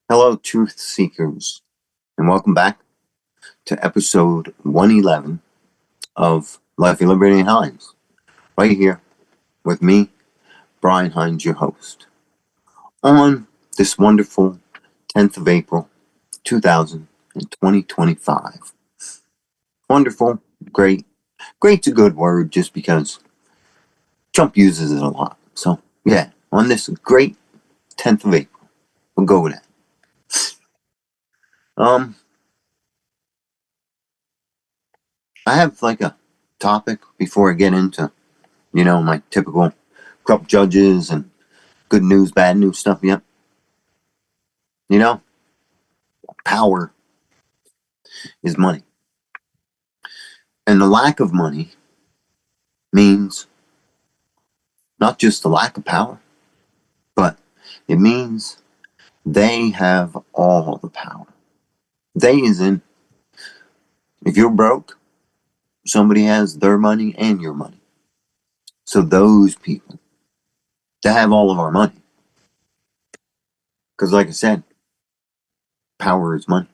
Hello, truth seekers, and welcome back to episode 111 of Life, Liberty, and Hines. Right here with me, Brian Hines, your host, on this wonderful 10th of April, 2025. Wonderful, great. Great's a good word just because Trump uses it a lot. So, yeah, on this great 10th of April, we'll go with that. I have like a topic before I get into, my typical corrupt judges and good news, bad news stuff. Yep. Power is money. And the lack of money means not just the lack of power, but it means they have all the power. They is in, if you're broke, somebody has their money and your money. So those people, they have all of our money. Because like I said, power is money.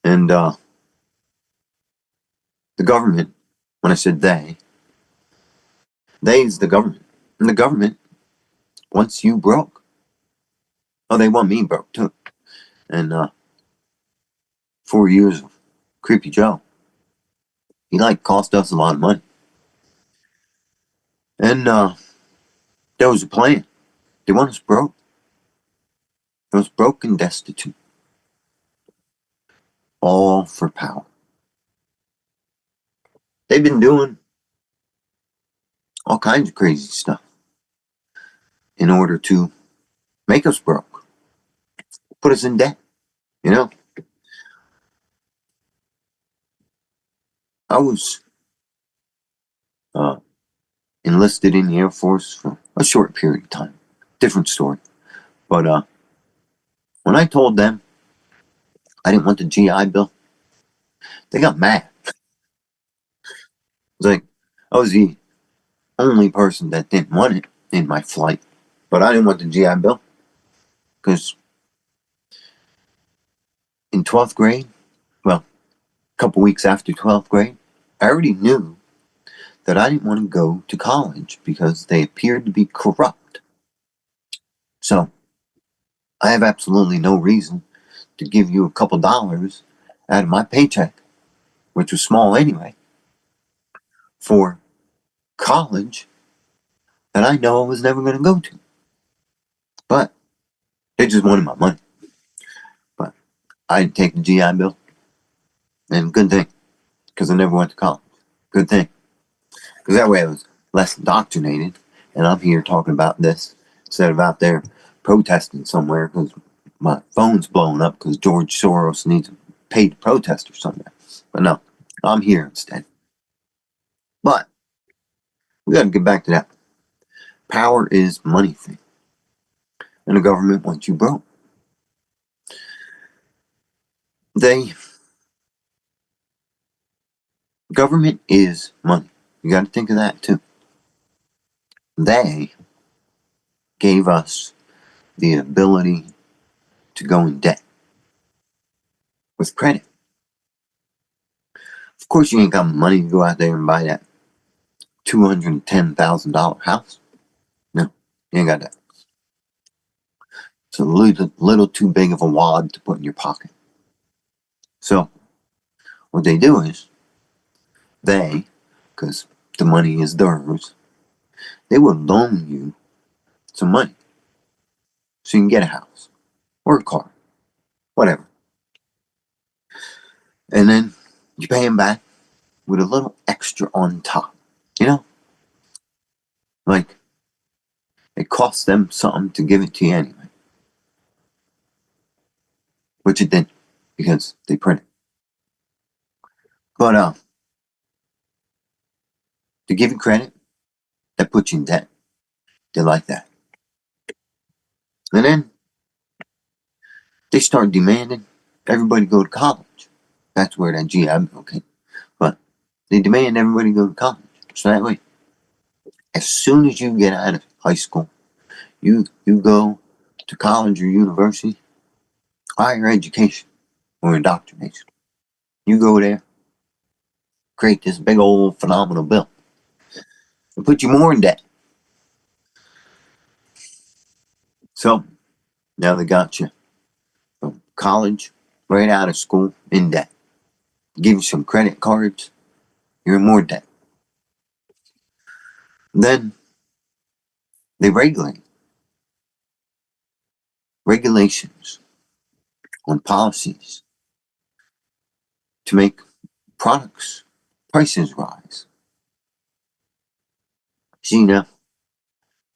And the government, when I said they is the government. And the government wants you broke. Oh, they want me broke too. And 4 years of Creepy Joe, he cost us a lot of money. And there was a plan. They want us broke. They want us broke and destitute. All for power. They've been doing all kinds of crazy stuff in order to make us broke. Put us in debt. I was enlisted in the Air Force for a short period of time. Different story. But when I told them I didn't want the GI Bill, they got mad. It was like, I was the only person that didn't want it in my flight. But I didn't want the GI Bill because in 12th grade, well, a couple weeks after 12th grade, I already knew that I didn't want to go to college because they appeared to be corrupt. So I have absolutely no reason to give you a couple dollars out of my paycheck, which was small anyway, for college that I know I was never going to go to. But they just wanted my money. But I didn't take the GI Bill. And good thing, because I never went to college. Good thing. Because that way I was less indoctrinated. And I'm here talking about this instead of out there protesting somewhere because my phone's blowing up because George Soros needs a paid protester somewhere. But no, I'm here instead. But we got to get back to that. Power is money thing. And the government wants you broke. Government is money. You got to think of that too. They gave us the ability to go in debt with credit. Of course, you ain't got money to go out there and buy that $210,000 house. No, you ain't got that. It's a little too big of a wad to put in your pocket. So, what they do is, because the money is theirs, they will loan you some money so you can get a house or a car, whatever. And then you pay them back with a little extra on top. Like it costs them something to give it to you anyway. Which it didn't, because they print it. But to give you credit, that puts you in debt. They like that. And then they start demanding everybody go to college. That's where that GI Bill came. But they demand everybody go to college. So that way, as soon as you get out of high school, you go to college or university, higher education or indoctrination. You go there, create this big old phenomenal bill, and put you more in debt. So now they got you from college, right out of school, in debt. Give you some credit cards, you're in more debt. Then they regulations on policies to make products prices rise. See, now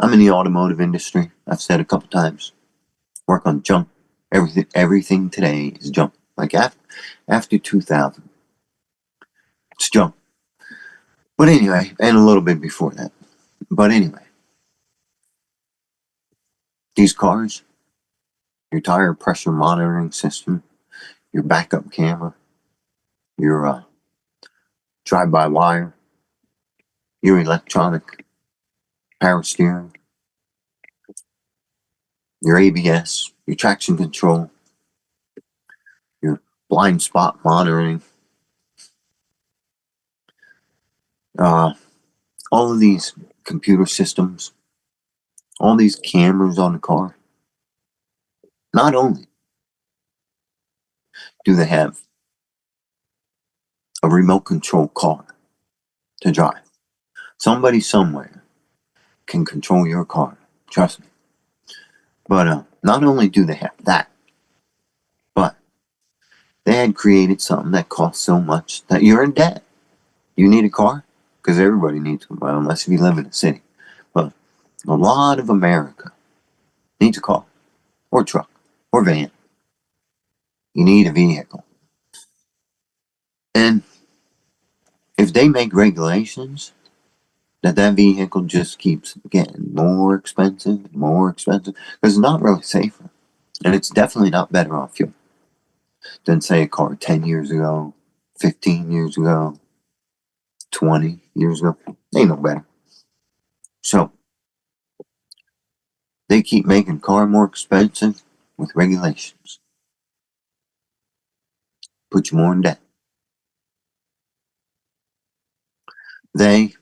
I'm in the automotive industry. I've said a couple times, work on junk. Everything today is junk. Like after 2000, it's junk. But anyway, and a little bit before that. But anyway, these cars, your tire pressure monitoring system, your backup camera, your drive-by-wire, your electronic power steering, your ABS, your traction control, your blind spot monitoring, uh, all of these computer systems, all these cameras on the car. Not only do they have a remote control car to drive, somebody somewhere can control your car, trust me. But not only do they have that, but they had created something that costs so much that you're in debt. You need a car? Because everybody needs one, well, unless you live in a city. But a lot of America needs a car, or truck, or van. You need a vehicle. And if they make regulations that vehicle just keeps getting more expensive, because it's not really safer. And it's definitely not better on fuel than, say, a car 10 years ago, 15 years ago, 20 years ago. Ain't no better. So they keep making car more expensive with regulations. Put you more in debt. They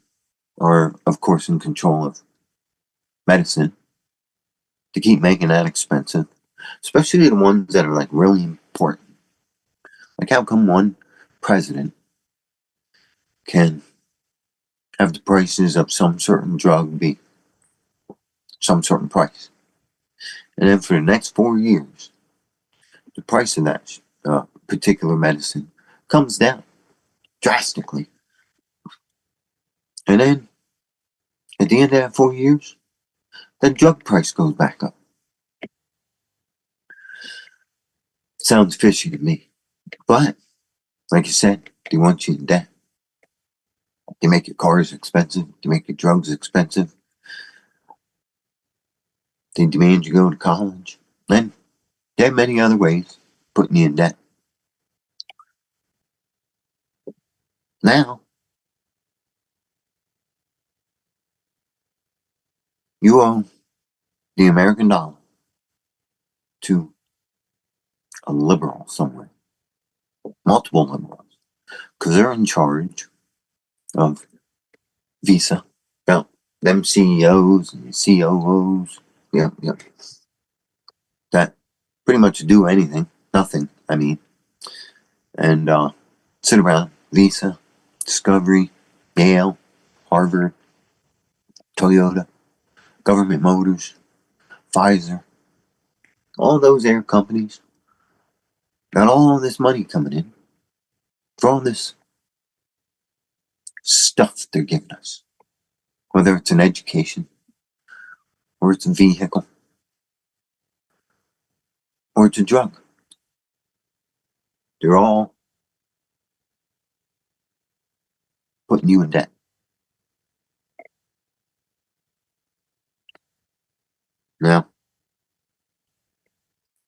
are, of course, in control of medicine to keep making that expensive, especially the ones that are like really important. Like, how come one president can have the prices of some certain drug be some certain price, and then for the next 4 years, the price of that particular medicine comes down drastically, and then at the end of that 4 years, the drug price goes back up? Sounds fishy to me, but like you said, they want you in debt. They make your cars expensive. They make your drugs expensive. They demand you go to college. And there are many other ways putting you in debt. Now, you owe the American dollar to a liberal somewhere. Multiple liberals. Because they're in charge of Visa. Well, them CEOs and COOs. Yep. That pretty much do anything. Nothing, I mean. And sit around. Visa, Discovery, Yale, Harvard, Toyota, Government Motors, Pfizer, all those air companies got all this money coming in for all this stuff they're giving us. Whether it's an education, or it's a vehicle, or it's a drug. They're all putting you in debt. Now,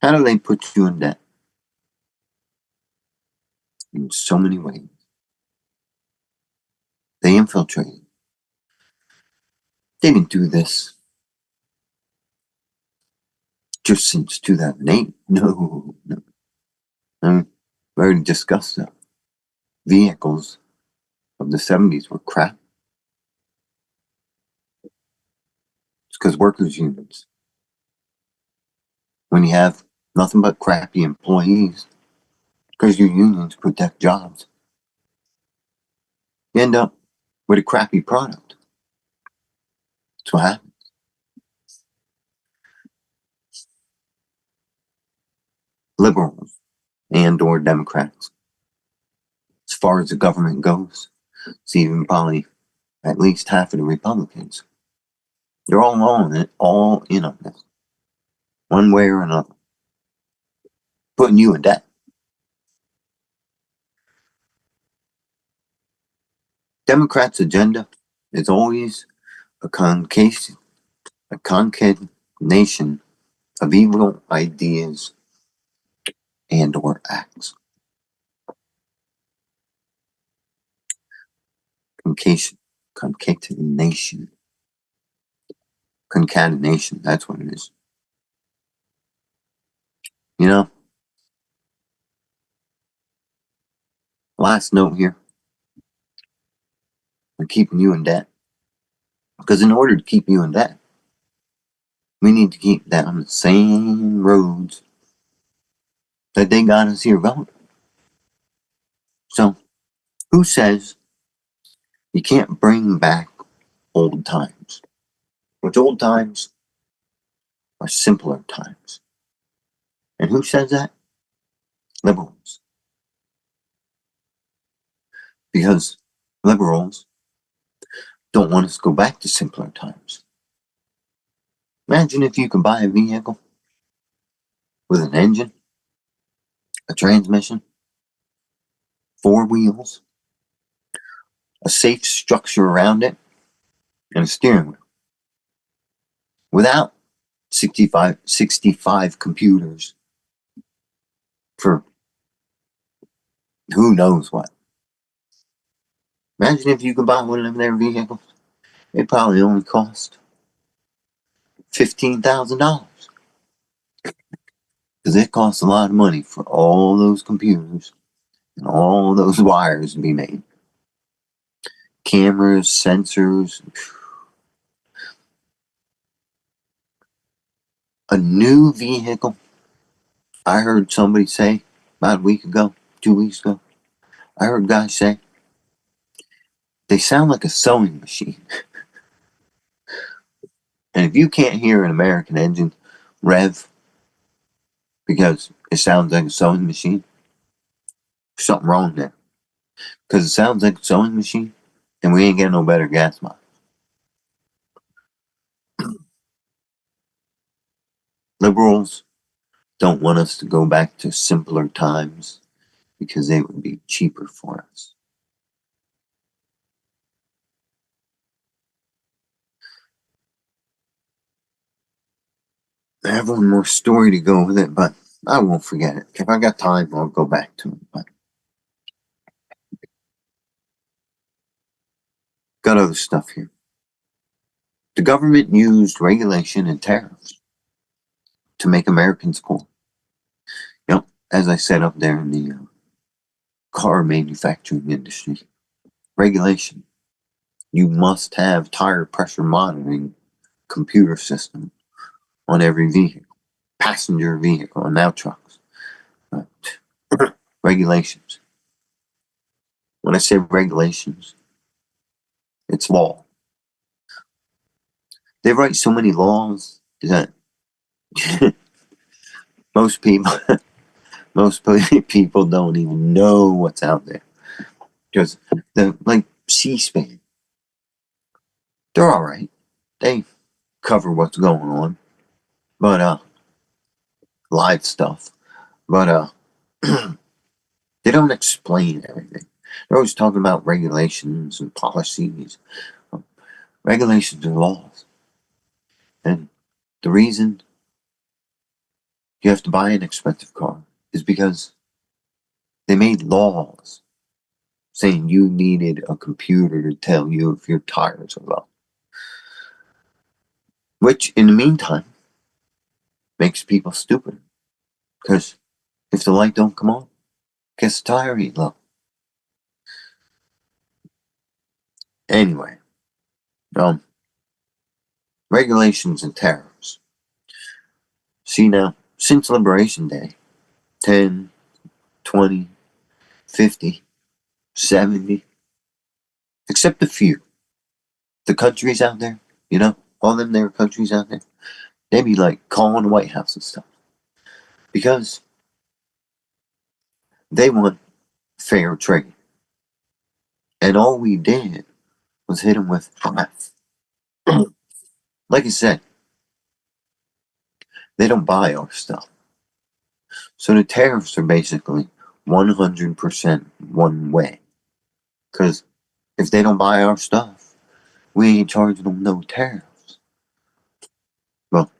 how do they put you in debt? In so many ways. They infiltrate. They didn't do this just since 2008. No. We already discussed that. Vehicles of the 70s were crap. It's because workers' unions. When you have nothing but crappy employees, because your unions protect jobs, you end up with a crappy product. That's what happens. Liberals and or Democrats, as far as the government goes, it's even probably at least half of the Republicans. They're all in on this, one way or another, putting you in debt. Democrats' agenda is always a concatenation of evil ideas and or acts. Concatenation. Concatenation, that's what it is. You know, last note here, we're keeping you in debt. Because in order to keep you in debt, we need to keep down the same roads that they got us here going. So, who says you can't bring back old times? Which old times are simpler times. And who says that? Liberals. Because liberals don't want us to go back to simpler times. Imagine if you could buy a vehicle with an engine, a transmission, four wheels, a safe structure around it, and a steering wheel. Without 65 computers for who knows what. Imagine if you could buy one of their vehicles. It probably only cost $15,000. Because it costs a lot of money for all those computers and all those wires to be made. Cameras, sensors. A new vehicle, I heard somebody say about a week ago, 2 weeks ago, I heard guys say, they sound like a sewing machine. And if you can't hear an American engine rev because it sounds like a sewing machine, there's something wrong there. Because it sounds like a sewing machine, and we ain't getting no better gas mileage. Liberals don't want us to go back to simpler times because they would be cheaper for us. I have one more story to go with it, but I won't forget it. If I got time, I'll go back to it. But got other stuff here. The government used regulation and tariffs to make Americans poor. You know, as I said up there in the car manufacturing industry, regulation. You must have tire pressure monitoring computer system on every vehicle, passenger vehicle, and now trucks. Regulations. When I say regulations, it's law. They write so many laws that most people don't even know what's out there. Because like C-SPAN, they're all right. They cover what's going on, but live stuff. But they don't explain everything. They're always talking about regulations and policies. Regulations and laws. And the reason you have to buy an expensive car is because they made laws saying you needed a computer to tell you if your tires are low. Which, in the meantime, Makes people stupid. Because if the light don't come on, guess the tire ain't low. Anyway, regulations and tariffs. See now, since Liberation Day, 10, 20, 50, 70, except a few. The countries out there, all them there countries out there, they be like calling the White House and stuff. Because they want fair trade. And all we did was hit them with half. Like I said, they don't buy our stuff. So the tariffs are basically 100% one way. Because if they don't buy our stuff, we ain't charging them no tariffs. Well,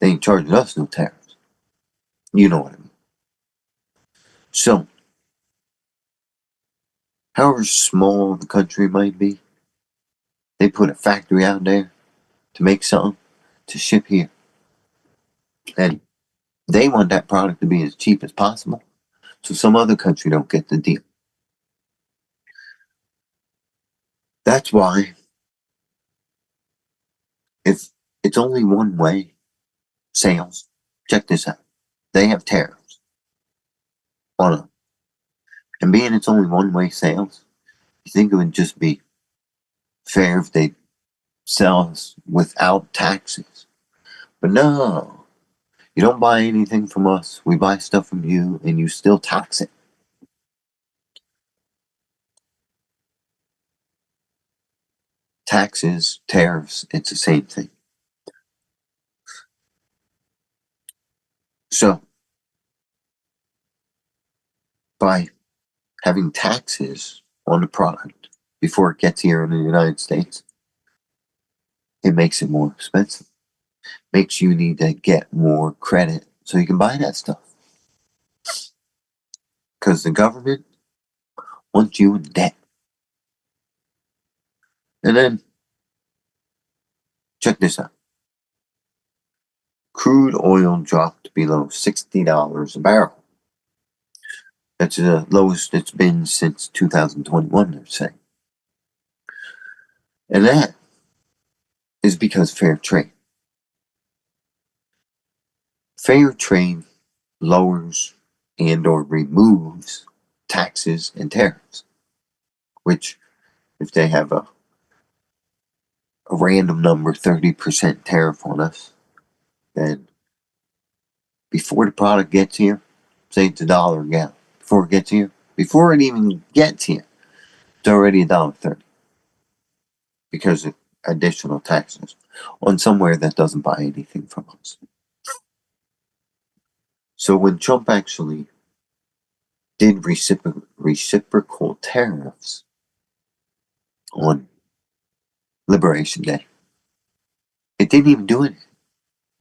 they ain't charging us no tariffs. You know what I mean. So, however small the country might be, they put a factory out there to make something to ship here. And they want that product to be as cheap as possible, so some other country don't get the deal. That's why, if it's only one way, sales, check this out. They have tariffs on them. And being it's only one way sales, you think it would just be fair if they sell us without taxes. But no, you don't buy anything from us. We buy stuff from you and you still tax it. Taxes, tariffs, it's the same thing. So, by having taxes on the product before it gets here in the United States, it makes it more expensive. Makes you need to get more credit so you can buy that stuff. Because the government wants you in debt. And then, check this out. Crude oil dropped below $60 a barrel. That's the lowest it's been since 2021, they're saying. And that is because fair trade. Fair trade lowers and or removes taxes and tariffs. Which, if they have a random number, 30% tariff on us, then before the product gets here, say it's $1 a gallon. Before it even gets here, it's already $1.30 because of additional taxes on somewhere that doesn't buy anything from us. So when Trump actually did reciprocal tariffs on Liberation Day, it didn't even do anything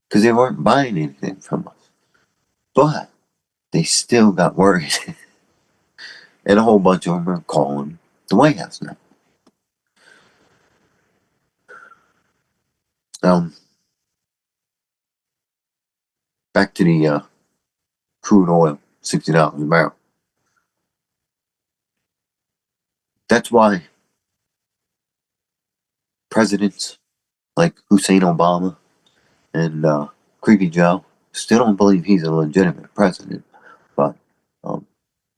because they weren't buying anything from us. But they still got worried. And a whole bunch of them are calling the White House now. Back to the crude oil, $60 a barrel. That's why presidents like Hussein Obama and Creepy Joe still don't believe he's a legitimate president. But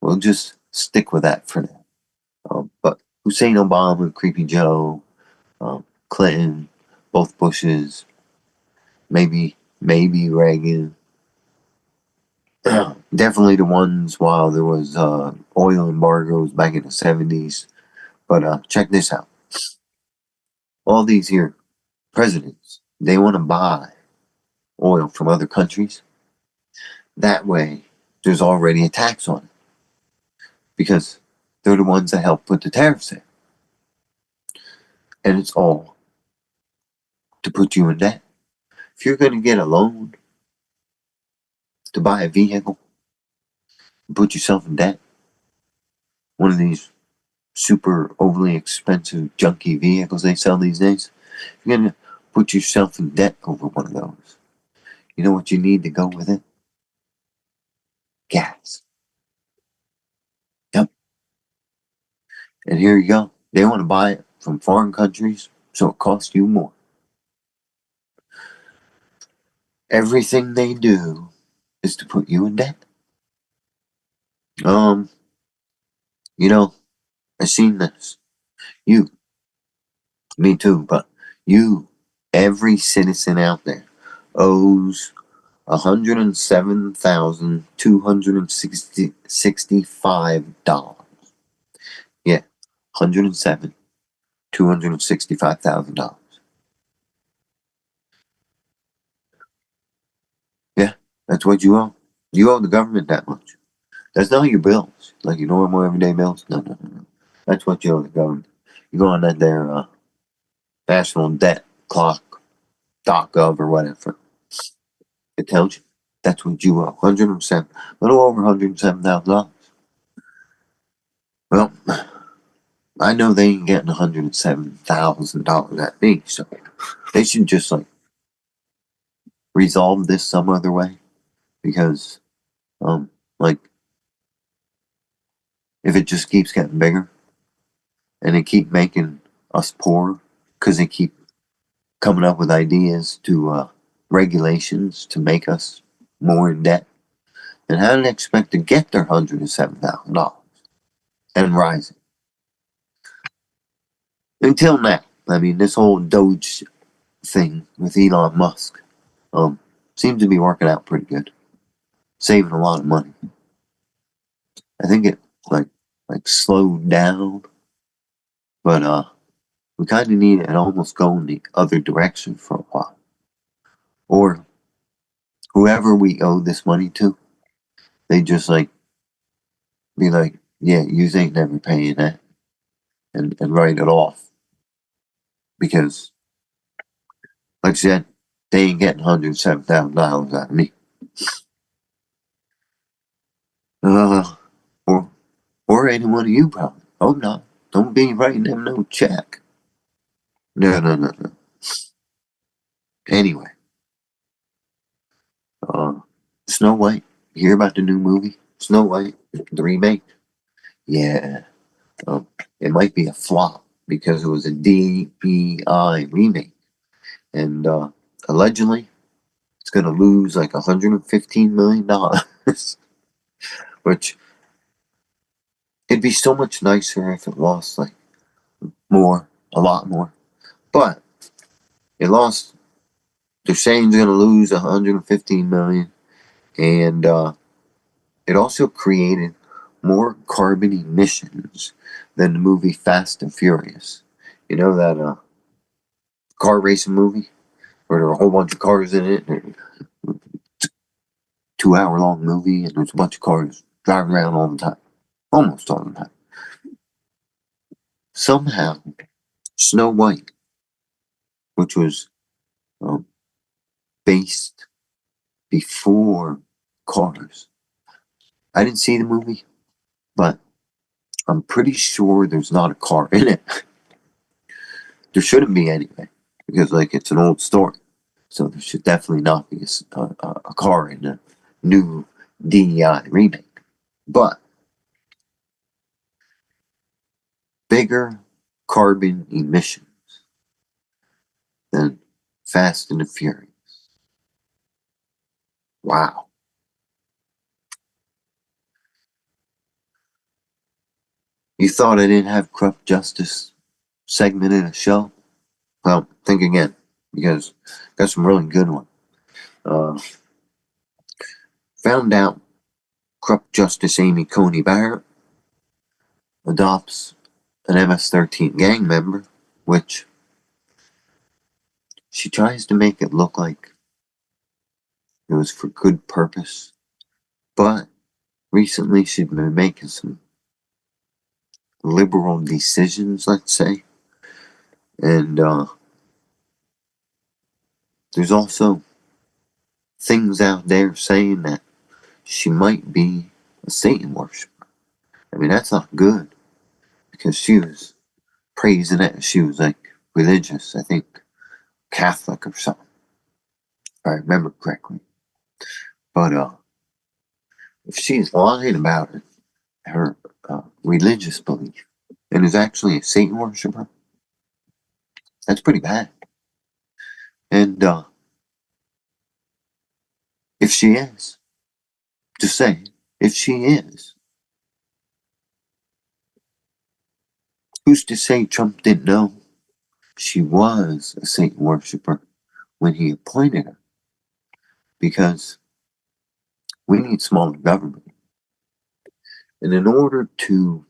we'll just stick with that for now. But Hussein Obama, Creepy Joe, Clinton, both Bushes, maybe Reagan. Definitely the ones while there was oil embargoes back in the 70s. But check this out. All these here presidents, they want to buy oil from other countries. That way, there's already a tax on it. Because they're the ones that help put the tariffs in. And it's all to put you in debt. If you're going to get a loan to buy a vehicle, and put yourself in debt, one of these super overly expensive junky vehicles they sell these days, you're going to put yourself in debt over one of those. You know what you need to go with it? Gas. Yep. And here you go. They want to buy it from foreign countries, so it costs you more. Everything they do is to put you in debt. You know, I've seen this. You, me too, but you, every citizen out there owes $107,265. Yeah, $107,265,000. Yeah, that's what you owe. You owe the government that much. That's not your bills, like your normal everyday bills. No, no, no, no. That's what you owe the government. You go on that their national debt clock, .gov or whatever. It tells you that's what you owe. 107, a little over $107,000. Well, I know they ain't getting $107,000 at me, so they should just like resolve this some other way, because like if it just keeps getting bigger and they keep making us poorer because they keep coming up with ideas to regulations to make us more in debt, and how do they expect to get their $107,000 and rising? Until now, I mean, this whole Doge thing with Elon Musk seems to be working out pretty good, saving a lot of money. I think it like slowed down, but we kind of need it almost going the other direction for a while. Or whoever we owe this money to, they just like be like, yeah, you ain't never paying that, and write it off, because, like I said, they ain't getting $107,000 out of me. Uh, or any one of you probably. Oh no, don't be writing them no check. No, no, no, no. Anyway, uh, Snow White. You hear about the new movie Snow White, the remake? Yeah, um, it might be a flop because it was a DEI remake, and allegedly it's going to lose like $115 million, which it'd be so much nicer if it lost like more, a lot more. But it lost. They're saying it's going to lose $115 million, and it also created more carbon emissions than the movie Fast and Furious. You know that car racing movie where there are a whole bunch of cars in it, and 2 hour long movie, and there's a bunch of cars driving around all the time, almost all the time. Somehow, Snow White, which was um, based before Cars, I didn't see the movie, but I'm pretty sure there's not a car in it. There shouldn't be anyway, because like it's an old story, so there should definitely not be a car in the new DEI remake. But bigger carbon emissions than Fast and the Furious. Wow. You thought I didn't have Cruft Justice segment in a show? Well, think again, because I got some really good one. Uh, Found out Cruft Justice Amy Coney Barrett adopts an MS-13 gang member, which she tries to make it look like it was for good purpose. But recently she's been making some liberal decisions, let's say. And there's also things out there saying that she might be a Satan worshiper. I mean, that's not good, because she was praising it. She was like religious, I think Catholic or something, if I remember correctly. But if she's lying about it, her religious belief, and is actually a Satan worshiper, that's pretty bad. And if she is, just say, if she is, who's to say Trump didn't know she was a Satan worshiper when he appointed her? Because we need smaller government. And in order to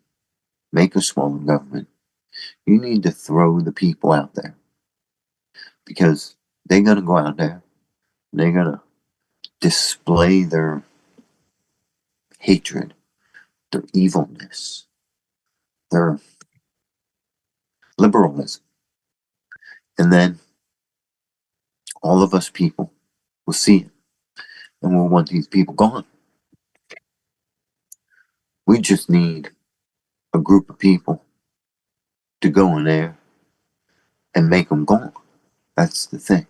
make a smaller government, you need to throw the people out there. Because they're going to go out there and they're going to display their hatred, their evilness, their liberalism. And then all of us people will see it and we'll want these people gone. We just need a group of people to go in there and make them gone. That's the thing.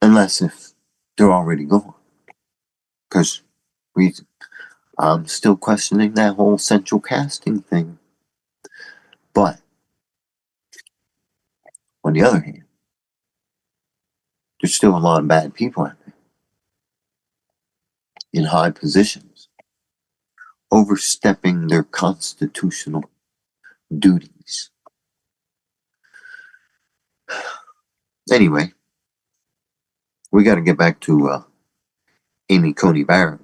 Unless if they're already gone. Because I'm still questioning that whole central casting thing. But on the other hand, there's still a lot of bad people out there in high positions, overstepping their constitutional duties. Anyway, we got to get back to Amy Coney Barrett.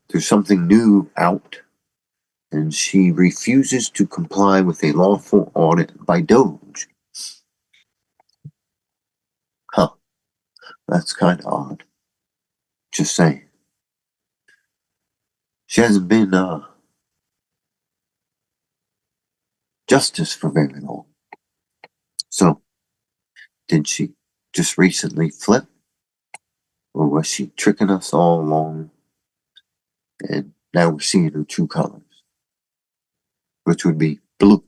There's something new out, and she refuses to comply with a lawful audit by Doge. Huh, that's kind of odd. Just saying. She hasn't been justice for very long. So, did she just recently flip? Or was she tricking us all along? And now we're seeing her true colors, which would be blue.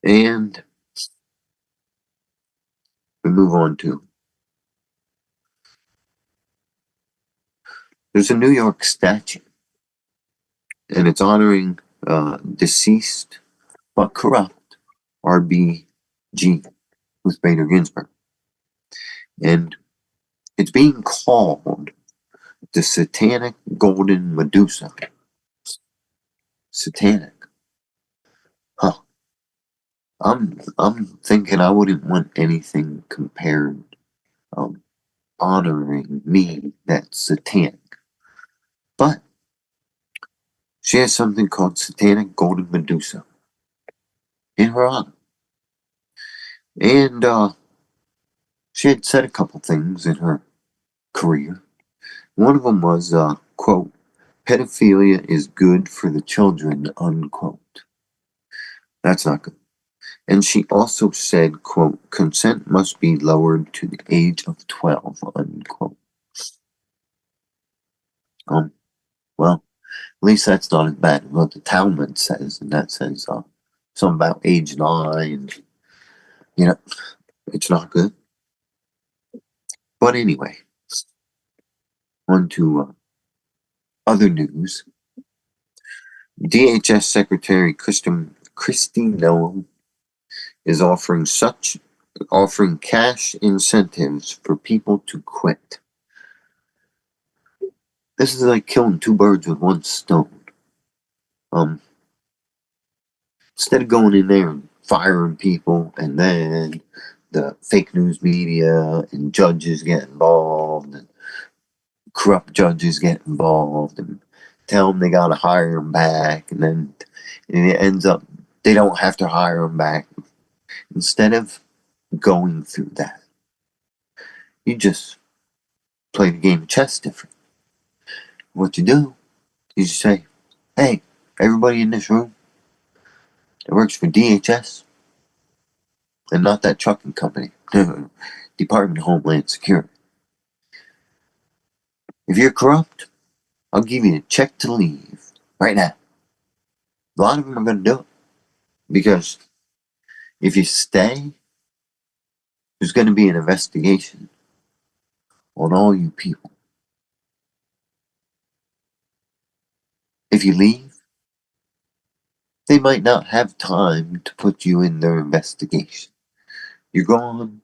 And we move on to, there's a New York statue, and it's honoring deceased but corrupt RBG, Ruth Bader Ginsburg. And it's being called the Satanic Golden Medusa. Satanic. Huh. I'm thinking I wouldn't want anything compared honoring me that's satanic. But she has something called Satanic Golden Medusa in her honor. And she had said a couple things in her career. One of them was, quote, pedophilia is good for the children, unquote. That's not good. And she also said, quote, consent must be lowered to the age of 12, unquote. Well, at least that's not as bad as what the Talmud says, and that says something about age 9. You know, it's not good. But anyway, on to other news. DHS Secretary Kristi Noem is offering cash incentives for people to quit. This is like killing two birds with one stone. Instead of going in there and firing people, and then the fake news media and judges get involved, and corrupt judges get involved, and tell them they got to hire them back, and then it ends up they don't have to hire them back. Instead of going through that, you just play the game of chess different. What you do is you say, hey, everybody in this room that works for DHS, and not that trucking company, Department of Homeland Security. If you're corrupt, I'll give you a check to leave right now. A lot of them are going to do it. Because if you stay, There's going to be an investigation on all you people. If you leave, they might not have time to put you in their investigation. You're gone,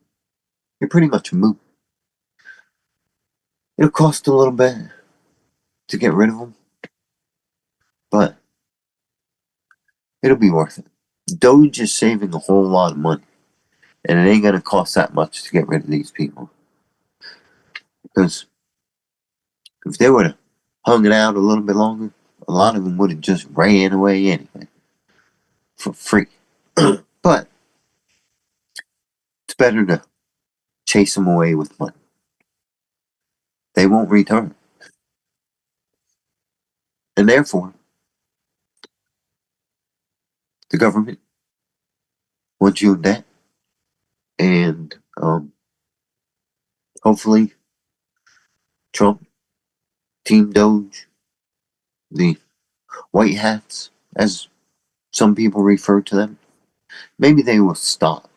you're pretty much a moot. It'll cost a little bit to get rid of them, but it'll be worth it. Doge is saving a whole lot of money, and it ain't going to cost that much to get rid of these people. Because if they would have hung it out a little bit longer, a lot of them would have just ran away anyway for free. But it's better to chase them away with money. They won't return. And therefore, the government wants you in debt. And hopefully, Trump, Team Doge, the white hats, as some people refer to them, maybe they will stop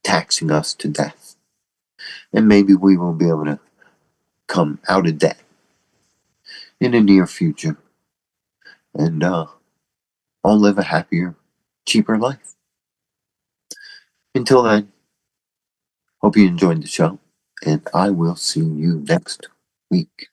taxing us to death. And maybe we will be able to come out of debt in the near future and all live a happier, cheaper life. Until then, hope you enjoyed the show, and I will see you next week.